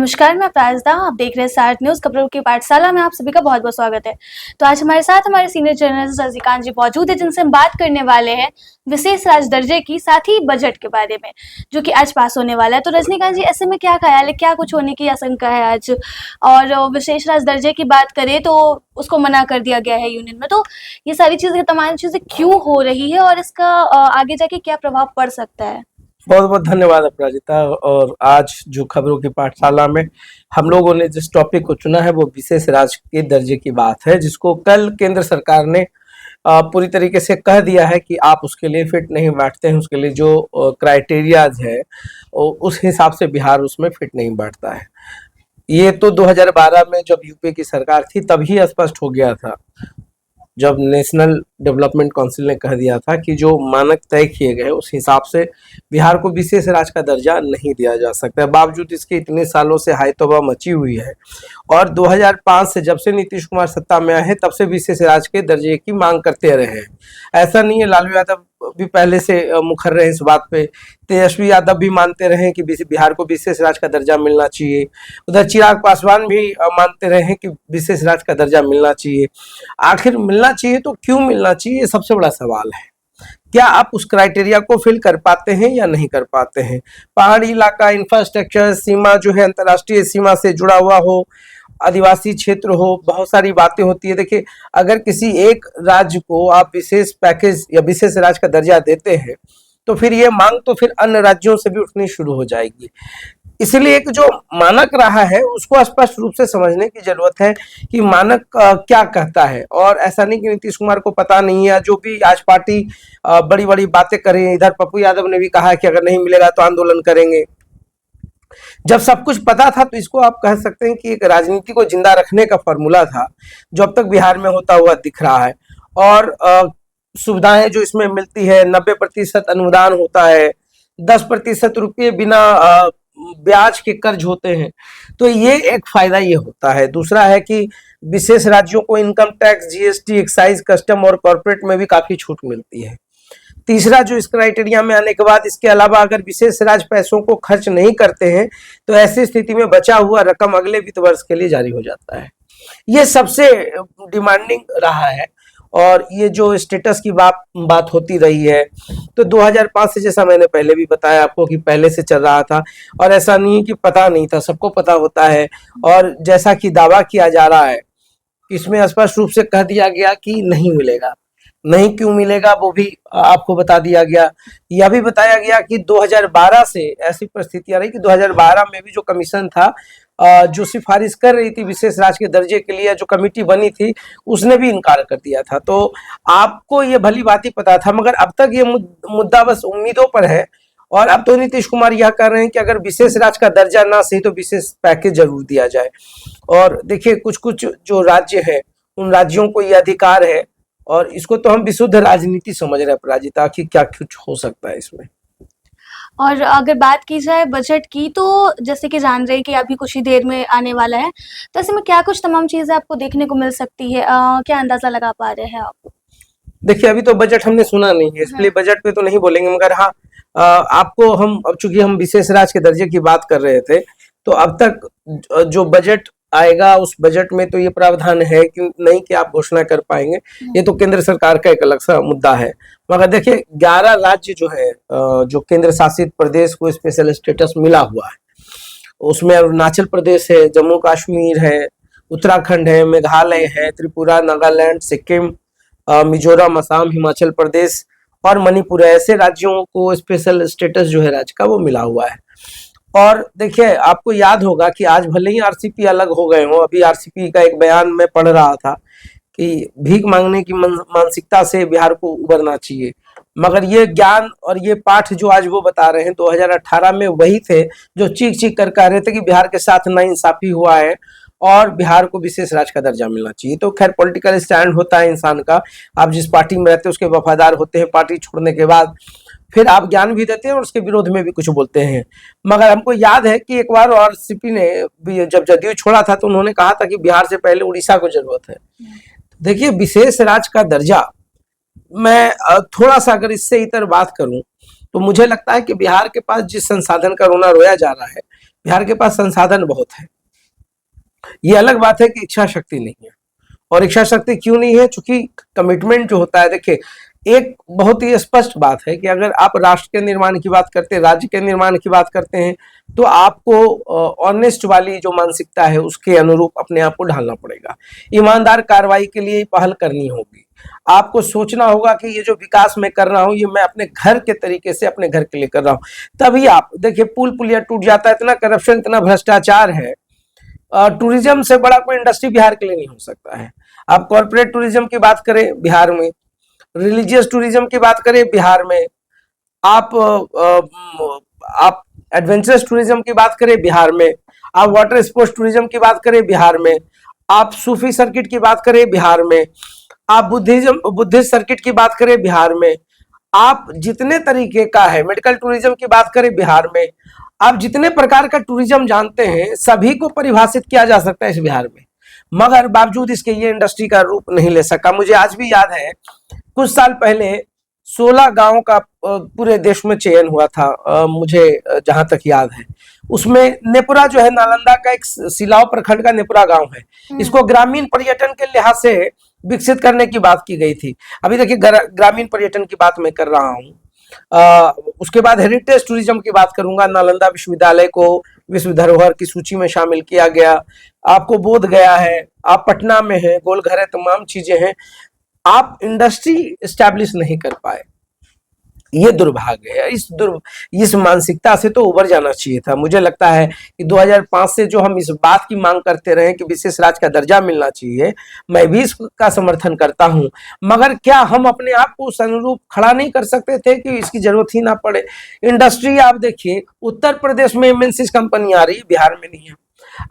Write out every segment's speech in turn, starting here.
नमस्कार, मैं अपराजिता। आप देख रहे हैं सार्थ न्यूज़। खबरों की पाठशाला में आप सभी का बहुत बहुत स्वागत है। तो आज हमारे साथ हमारे सीनियर जर्नलिस्ट रजनीकांत जी मौजूद है, जिनसे हम बात करने वाले हैं विशेष राज्य दर्जे की, साथ ही बजट के बारे में, जो कि आज पास होने वाला है। तो रजनीकांत जी, ऐसे में क्या ख्याल है, क्या कुछ होने की आशंका है आज? और विशेष राज्य दर्जे की बात करें तो उसको मना कर दिया गया है यूनियन में। तो ये सारी चीजें, तमाम चीजें क्यों हो रही है और इसका आगे जाके क्या प्रभाव पड़ सकता है? बहुत बहुत धन्यवाद अपराजिता। और आज जो खबरों की पाठशाला में हम लोगों ने जिस टॉपिक को चुना है वो विशेष राज्य के दर्जे की बात है, जिसको कल केंद्र सरकार ने पूरी तरीके से कह दिया है कि आप उसके लिए फिट नहीं बैठते हैं। उसके लिए जो क्राइटेरियाज है उस हिसाब से बिहार उसमें फिट नहीं बैठता है। ये तो 2012 में जब यूपी की सरकार थी तभी स्पष्ट हो गया था, जब नेशनल डेवलपमेंट काउंसिल ने कह दिया था कि जो मानक तय किए गए उस हिसाब से बिहार को विशेष राज्य का दर्जा नहीं दिया जा सकता है। बावजूद इसके इतने सालों से हाई तौबा मची हुई है और 2005 से जब से नीतीश कुमार सत्ता में आए हैं तब से विशेष राज्य के दर्जे की मांग करते रहे हैं। ऐसा नहीं है, लालू यादव भी पहले से मुखर रहे इस बात पे, तेजस्वी यादव भी मानते रहे कि बिहार को विशेष राज्य का दर्जा मिलना चाहिए, उधर चिराग पासवान भी मानते रहे कि विशेष राज्य का दर्जा मिलना चाहिए। आखिर मिलना चाहिए तो क्यों मिलना चाहिए, ये सबसे बड़ा सवाल है। क्या आप उस क्राइटेरिया को फिल कर पाते हैं या नहीं कर पाते हैं? पहाड़ी इलाका, इंफ्रास्ट्रक्चर, सीमा जो है अंतर्राष्ट्रीय सीमा से जुड़ा हुआ हो, आदिवासी क्षेत्र हो, बहुत सारी बातें होती है। देखिए, अगर किसी एक राज्य को आप विशेष पैकेज या विशेष राज्य का दर्जा देते हैं तो फिर ये मांग तो फिर अन्य राज्यों से भी उठनी शुरू हो जाएगी। इसलिए एक जो मानक रहा है उसको स्पष्ट रूप से समझने की जरूरत है कि मानक क्या कहता है। और ऐसा नहीं कि नीतीश कुमार को पता नहीं है, जो भी आज पार्टी बड़ी बड़ी बातें कर रही है। इधर पप्पू यादव ने भी कहा कि अगर नहीं मिलेगा तो आंदोलन करेंगे। जब सब कुछ पता था तो इसको आप कह सकते हैं कि एक राजनीति को जिंदा रखने का फॉर्मूला था, जो अब तक बिहार में होता हुआ दिख रहा है। और सुविधाएं जो इसमें मिलती है, 90% अनुदान होता है, 10% रुपये बिना ब्याज के कर्ज होते हैं, तो ये एक फायदा ये होता है। दूसरा है कि विशेष राज्यों को income tax, GST, excise, custom और कॉर्पोरेट में भी काफी छूट मिलती है। तीसरा, जो इस क्राइटेरिया में आने के बाद इसके अलावा अगर विशेष राज्य पैसों को खर्च नहीं करते हैं तो ऐसी स्थिति में बचा हुआ रकम अगले वित्त वर्ष के लिए जारी हो जाता है। ये सबसे डिमांडिंग रहा है और ये जो स्टेटस की बात होती रही है, तो 2005 से, जैसा मैंने पहले भी बताया आपको, कि पहले से चल रहा था। और ऐसा नहीं है कि पता नहीं था, सबको पता होता है। और जैसा कि दावा किया जा रहा है, इसमें स्पष्ट रूप से कह दिया गया कि नहीं मिलेगा। नहीं क्यों मिलेगा वो भी आपको बता दिया गया। यह भी बताया गया कि 2012 से ऐसी परिस्थितियां रही कि 2012 में भी जो कमीशन था, जो सिफारिश कर रही थी विशेष राज्य के दर्जे के लिए, जो कमेटी बनी थी, उसने भी इनकार कर दिया था। तो आपको ये भली बात ही पता था, मगर अब तक ये मुद्दा बस उम्मीदों पर है। और अब तो नीतीश कुमार यह कर रहे हैं कि अगर विशेष राज्य का दर्जा ना सही तो विशेष पैकेज जरूर दिया जाए। और देखिए, कुछ कुछ जो राज्य है उन राज्यों को यह अधिकार है, और इसको तो हम विशुद्ध राजनीति समझ रहे हैं अपराजिता, कि क्या कुछ हो सकता है इसमें। और अगर बात की जाए बजट की, तो जैसे कि जान रहे हैं कि अभी कुछ ही देर में आने वाला है, तो ऐसे में क्या कुछ तमाम चीजें आपको देखने को मिल सकती है? क्या अंदाजा लगा पा रहे हैं आप? देखिए, अभी तो बजट हमने सुना नहीं है, इसलिए बजट पे तो नहीं बोलेंगे। मगर हाँ, आपको हम, अब चूंकि हम विशेष राज्य के दर्जे की बात कर रहे थे, तो अब तक जो बजट आएगा उस बजट में तो ये प्रावधान है कि नहीं कि आप घोषणा कर पाएंगे। ये तो केंद्र सरकार का एक अलग सा मुद्दा है। मगर देखिए, 11 राज्य जो है, जो केंद्र शासित प्रदेश को स्पेशल स्टेटस मिला हुआ है, उसमें अरुणाचल प्रदेश है, जम्मू कश्मीर है, उत्तराखंड है, मेघालय है, त्रिपुरा, नागालैंड, सिक्किम, मिजोरम, असम, हिमाचल प्रदेश और मणिपुर। ऐसे राज्यों को स्पेशल स्टेटस जो है राज्य का वो मिला हुआ है। और देखिए, आपको याद होगा कि आज भले ही आरसीपी अलग हो गए हो, अभी आरसीपी का एक बयान मैं पढ़ रहा था कि भीख मांगने की मानसिकता से बिहार को उबरना चाहिए। मगर ये ज्ञान और ये पाठ जो आज वो बता रहे हैं, 2018 में वही थे जो चीख चीख कर कह रहे थे कि बिहार के साथ नाइंसाफी हुआ है और बिहार को विशेष राज्य का दर्जा मिलना चाहिए। तो खैर, पॉलिटिकल स्टैंड होता है इंसान का, आप जिस पार्टी में रहते हैं उसके वफादार होते हैं। पार्टी छोड़ने के बाद फिर आप ज्ञान भी देते हैं और उसके विरोध में भी कुछ बोलते हैं। मगर हमको याद है कि एक बार आरसीपी ने जब जदयू छोड़ा था तो उन्होंने कहा था कि बिहार से पहले उड़ीसा को जरूरत है। देखिए, विशेष राज्य का दर्जा, मैं थोड़ा सा अगर इससे इतर बात करूं तो मुझे लगता है कि बिहार के पास जिस संसाधन का रोना रोया जा रहा है, बिहार के पास संसाधन बहुत है। ये अलग बात है कि इच्छा शक्ति नहीं है। और इच्छा शक्ति क्यों नहीं है? क्योंकि कमिटमेंट जो होता है, देखिए एक बहुत ही स्पष्ट बात है कि अगर आप राष्ट्र के निर्माण की बात करते हैं, राज्य के निर्माण की बात करते हैं, तो आपको ऑनेस्ट वाली जो मानसिकता है उसके अनुरूप अपने आप को ढालना पड़ेगा। ईमानदार कार्रवाई के लिए पहल करनी होगी। आपको सोचना होगा कि ये जो विकास मैं कर रहा हूँ ये मैं अपने घर के तरीके से अपने घर के लिए कर रहा हूँ, तभी आप देखिए पुल पुलिया टूट जाता है। इतना करप्शन, इतना भ्रष्टाचार है। टूरिज्म से बड़ा कोई इंडस्ट्री बिहार के लिए नहीं हो सकता है। आप कॉर्पोरेट टूरिज्म की बात करें बिहार में, रिलीजियस टूरिज्म की बात करें बिहार में, आप एडवेंचरस टूरिज्म की बात करें बिहार में, आप वाटर स्पोर्ट्स टूरिज्म की बात करें बिहार में, आप सूफी सर्किट की बात करें बिहार में, आप बुद्धिस्ट सर्किट की बात करें बिहार में, आप जितने तरीके का है मेडिकल टूरिज्म की बात करें बिहार में, आप जितने प्रकार का टूरिज्म जानते हैं सभी को परिभाषित किया जा सकता है इस बिहार में, मगर बावजूद इसके ये इंडस्ट्री का रूप नहीं ले सका। मुझे आज भी याद है कुछ साल पहले 16 गांवों का पूरे देश में चयन हुआ था, मुझे जहां तक याद है। उसमें नेपुरा जो है नालंदा का एक सिलाव प्रखंड का नेपुरा गांव है। इसको ग्रामीण पर्यटन के लिहाज से विकसित करने की बात की गई थी। अभी देखिए ग्रामीण पर्यटन की बात मैं कर रहा हूँ। उसके बाद हेरिटेज टूरिज्म की बात करूंगा। नालंदा विश्वविद्यालय को विश्व धरोहर की सूची में शामिल किया गया। आपको बोध गया है, आप पटना में है, गोलघर है, तमाम चीजें हैं। आप इंडस्ट्री स्टैब्लिश नहीं कर पाए, ये दुर्भाग्य है। इस मानसिकता से तो उबर जाना चाहिए था। मुझे लगता है कि 2005 से जो हम इस बात की मांग करते रहे कि विशेष राज्य का दर्जा मिलना चाहिए, मैं भी इसका समर्थन करता हूं, मगर क्या हम अपने आप को उस अनुरूप खड़ा नहीं कर सकते थे कि इसकी जरूरत ही ना पड़े? इंडस्ट्री आप देखिए, उत्तर प्रदेश में एमएनसी कंपनी आ रही है, बिहार में नहीं है।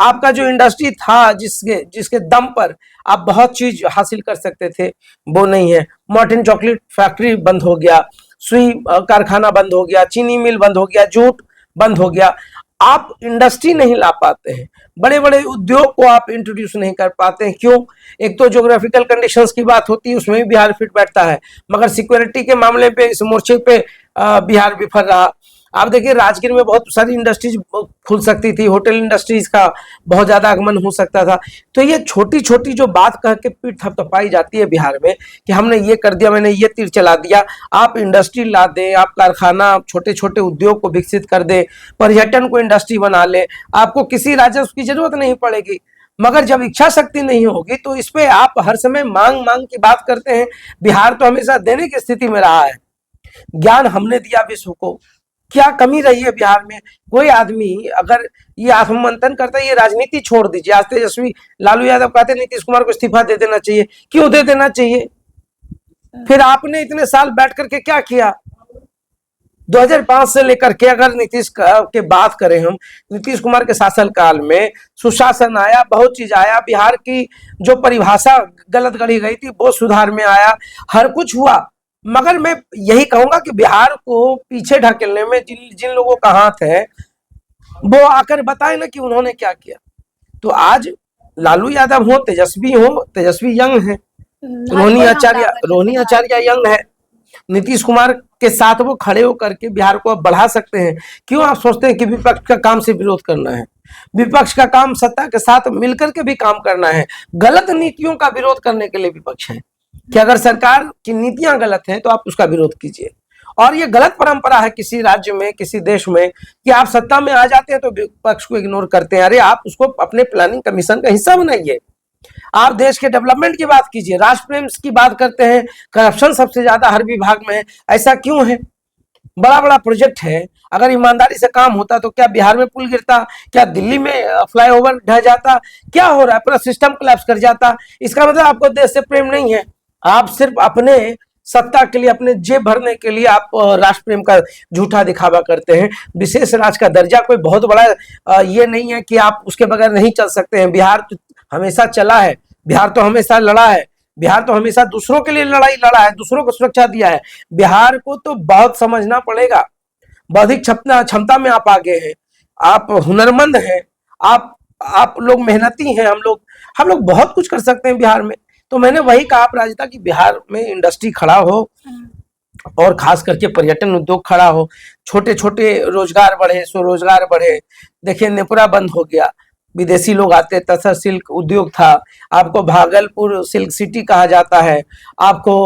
आपका जो इंडस्ट्री था जिसके दम पर आप बहुत चीज हासिल कर सकते थे, वो नहीं है। मॉर्टिन चॉकलेट फैक्ट्री बंद हो गया, सुई कारखाना बंद हो गया, चीनी मिल बंद हो गया, जूट बंद हो गया। आप इंडस्ट्री नहीं ला पाते हैं, बड़े बड़े उद्योग को आप इंट्रोड्यूस नहीं कर पाते हैं। क्यों? एक तो ज्योग्राफिकल कंडीशंस की बात होती है, उसमें भी बिहार फिट बैठता है, मगर सिक्योरिटी के मामले पे इस मोर्चे पे बिहार विफल रहा। आप देखिए राजगीर में बहुत सारी इंडस्ट्रीज खुल सकती थी, होटल इंडस्ट्रीज का बहुत ज्यादा आगमन हो सकता था। तो ये छोटी छोटी जो बात कह के पीठ थपथपाई जाती है बिहार में कि हमने ये कर दिया, मैंने ये तीर चला दिया। आप इंडस्ट्री ला दें, आप कारखाना, छोटे छोटे उद्योग को विकसित कर दें, पर्यटन को इंडस्ट्री बना ले, आपको किसी राजस्व की जरूरत नहीं पड़ेगी। मगर जब इच्छा शक्ति नहीं होगी तो इस पे आप हर समय मांग मांग की बात करते हैं। बिहार तो हमेशा देने की स्थिति में रहा है। ज्ञान हमने दिया विश्व को, क्या कमी रही है बिहार में? कोई आदमी अगर ये आत्ममंथन करता है, ये राजनीति छोड़ दीजिए। आज तेजस्वी लालू यादव कहते हैं नीतीश कुमार को इस्तीफा दे देना चाहिए। क्यों दे देना चाहिए? फिर आपने इतने साल बैठ करके क्या किया? 2005 से लेकर के अगर नीतीश के बात करें हम, नीतीश कुमार के शासनकाल में सुशासन आया, बहुत चीज आया। बिहार की जो परिभाषा गलत गढ़ी गई थी वो सुधार में आया, हर कुछ हुआ। मगर मैं यही कहूंगा कि बिहार को पीछे ढकेलने में जिन लोगों का हाथ है वो आकर बताए ना कि उन्होंने क्या किया। तो आज लालू यादव हो, तेजस्वी यंग है, रोहिणी आचार्य यंग है, नीतीश कुमार के साथ वो खड़े होकर के बिहार को अब बढ़ा सकते हैं। क्यों आप सोचते हैं कि विपक्ष का काम से विरोध करना है? विपक्ष का काम सत्ता के साथ मिलकर के भी काम करना है। गलत नीतियों का विरोध करने के लिए विपक्ष है कि अगर सरकार की नीतियां गलत हैं तो आप उसका विरोध कीजिए। और ये गलत परंपरा है किसी राज्य में, किसी देश में, कि आप सत्ता में आ जाते हैं तो विपक्ष को इग्नोर करते हैं। अरे आप उसको अपने प्लानिंग कमीशन का हिस्सा बनाइए। आप देश के डेवलपमेंट की बात कीजिए, राष्ट्र प्रेम की बात करते हैं, करप्शन सबसे ज्यादा हर विभाग में है। ऐसा क्यों है? बड़ा बड़ा प्रोजेक्ट है, अगर ईमानदारी से काम होता तो क्या बिहार में पुल गिरता? क्या दिल्ली में फ्लाईओवर ढह जाता? क्या हो रहा है? पूरा सिस्टम कोलैप्स कर जाता। इसका मतलब आपको देश से प्रेम नहीं है। आप सिर्फ अपने सत्ता के लिए, अपने जेब भरने के लिए आप राष्ट्र प्रेम का झूठा दिखावा करते हैं। विशेष राज्य का दर्जा कोई बहुत बड़ा ये नहीं है कि आप उसके बगैर नहीं चल सकते हैं। बिहार तो हमेशा चला है, बिहार तो हमेशा लड़ा है, बिहार तो हमेशा दूसरों के लिए लड़ा है, दूसरों को सुरक्षा दिया है। बिहार को तो बहुत समझना पड़ेगा। बौद्धिक क्षमता में आप आगे हैं, आप हुनरमंद हैं, आप लोग मेहनती हैं। हम लोग बहुत कुछ कर सकते हैं बिहार में। तो मैंने वही कहा अपराजिता कि बिहार में इंडस्ट्री खड़ा हो, और खास करके पर्यटन उद्योग खड़ा हो, छोटे छोटे रोजगार बढ़े, स्वरोजगार बढ़े। देखिए नेपुरा बंद हो गया, विदेशी लोग आते, तथा सिल्क उद्योग था। आपको भागलपुर सिल्क सिटी कहा जाता है। आपको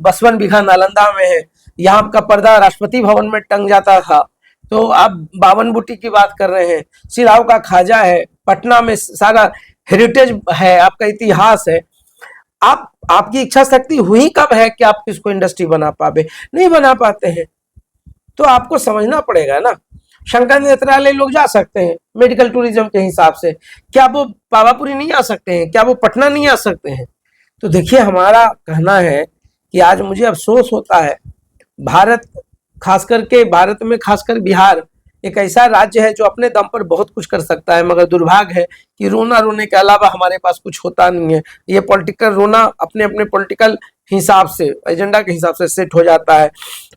बसवन बिघा नालंदा में है, यहाँ का पर्दा राष्ट्रपति भवन में टंग जाता था। तो आप बावन बुटी की बात कर रहे हैं, सिराव का खाजा है, पटना में सारा हेरिटेज है, आपका इतिहास है। आप आपकी इच्छा शक्ति हुई कब है कि आप इसको इंडस्ट्री बना पावे? नहीं बना पाते हैं। तो आपको समझना पड़ेगा ना। शंकर नेत्रालय लोग जा सकते हैं मेडिकल टूरिज्म के हिसाब से, क्या वो पावापुरी नहीं आ सकते हैं? क्या वो पटना नहीं आ सकते हैं? तो देखिए हमारा कहना है कि आज मुझे अफसोस होता है, भारत में खासकर बिहार एक ऐसा राज्य है जो अपने दम पर बहुत कुछ कर सकता है, मगर दुर्भाग्य है कि रोना रोने के अलावा हमारे पास कुछ होता नहीं है। ये पॉलिटिकल रोना अपने अपने पॉलिटिकल हिसाब से, एजेंडा के हिसाब से सेट हो जाता है।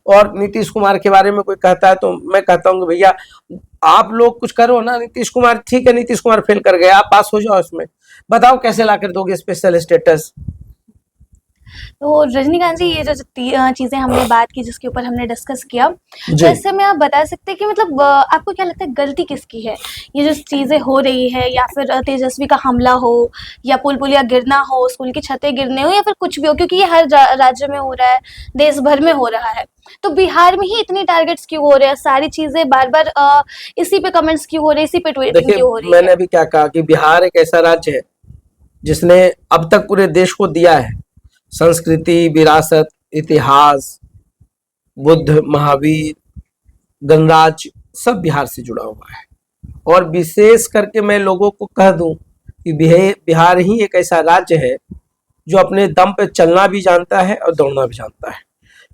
और नीतीश कुमार के बारे में कोई कहता है तो मैं कहता हूँ कि भैया आप लोग कुछ करो ना। नीतीश कुमार ठीक है, नीतीश कुमार फेल कर गया, आप पास हो जाओ इसमें, बताओ कैसे ला कर दोगे स्पेशल स्टेटस? तो रजनीकांत जी, ये जो चीजें हमने बात की, जिसके ऊपर हमने डिस्कस किया, तो जी। ऐसे में आप बता सकते हैं कि मतलब आपको क्या लगता है गलती किसकी है? ये जो चीजें हो रही है, या फिर तेजस्वी का हमला हो, या पुल पुलिया गिरना हो, स्कूल की छतें गिरने हो, या फिर कुछ भी हो, क्योंकि ये हर राज्य में हो रहा है, देश भर में हो रहा है। तो बिहार में ही इतनी टारगेट्स क्यों हो रहे हैं? सारी चीजें बार बार इसी पे कमेंट्स क्यों हो रहे हैं, इसी पे ट्वीटिंग देखिए क्यों हो रही मैंने है? अभी क्या कहा कि बिहार एक ऐसा राज्य है जिसने अब तक पूरे देश को दिया है संस्कृति, विरासत, इतिहास, बुद्ध, महावीर, गणराज्य, सब बिहार से जुड़ा हुआ है। और विशेष करके मैं लोगों को कह दूं कि बिहार ही एक ऐसा राज्य है जो अपने दम पे चलना भी जानता है और दौड़ना भी जानता है।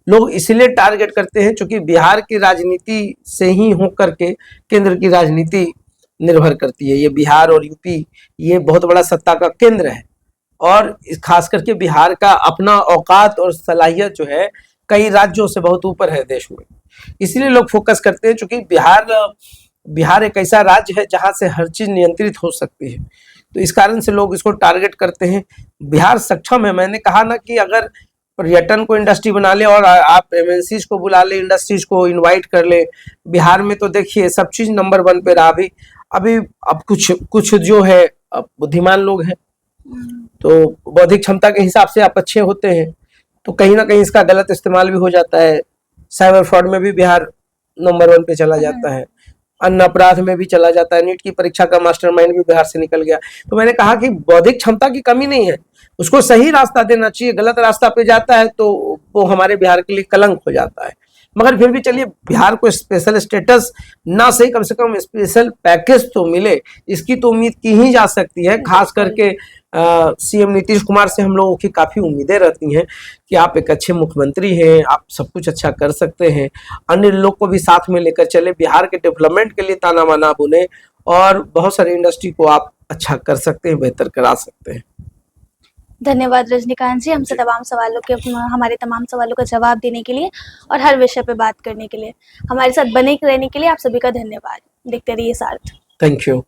लोग इसलिए टारगेट करते हैं क्योंकि बिहार की राजनीति से ही होकर के केंद्र की राजनीति निर्भर करती है। ये बिहार और यूपी ये बहुत बड़ा सत्ता का केंद्र है, और खास करके बिहार का अपना औकात और सलाहियत जो है कई राज्यों से बहुत ऊपर है देश में। इसलिए लोग फोकस करते हैं क्योंकि बिहार एक ऐसा राज्य है जहां से हर चीज नियंत्रित हो सकती है। तो इस कारण से लोग इसको टारगेट करते हैं। बिहार सक्षम है, मैंने कहा ना कि अगर पर्यटन को इंडस्ट्री बना ले और आप एमएनसीज को बुला ले, इंडस्ट्रीज को इनवाइट कर ले, बिहार में तो देखिए सब चीज नंबर 1 पे रहा। अभी अब कुछ कुछ जो है बुद्धिमान लोग हैं, तो बौद्धिक क्षमता के हिसाब से आप अच्छे होते हैं, तो कहीं ना कहीं इसका गलत इस्तेमाल भी हो जाता है। साइबर फ्रॉड में भी बिहार नंबर 1 पे चला जाता है, अन्य अपराध में भी चला जाता है। नीट की परीक्षा का मास्टरमाइंड भी बिहार से निकल गया। तो मैंने कहा कि बौद्धिक क्षमता की कमी नहीं है, उसको सही रास्ता देना चाहिए। गलत रास्ता पे जाता है तो वो हमारे बिहार के लिए कलंक हो जाता है। मगर फिर भी चलिए, बिहार को स्पेशल स्टेटस ना सही, कम से कम स्पेशल पैकेज तो मिले, इसकी तो उम्मीद की ही जा सकती है। खास करके सीएम नीतीश कुमार से हम लोगों की काफी उम्मीदें रहती हैं कि आप एक अच्छे मुख्यमंत्री हैं, आप सब कुछ अच्छा कर सकते हैं, अन्य लोग को भी साथ में लेकर चले, बिहार के डेवलपमेंट के लिए ताना बाना बुने, और बहुत सारी इंडस्ट्री को आप अच्छा कर सकते हैं, बेहतर करा सकते हैं। धन्यवाद रजनीकांत जी, हमसे हमारे तमाम सवालों का जवाब देने के लिए और हर विषय पे बात करने के लिए। हमारे साथ बने रहने के लिए आप सभी का धन्यवाद। देखते रहिए सार्थ। Thank you.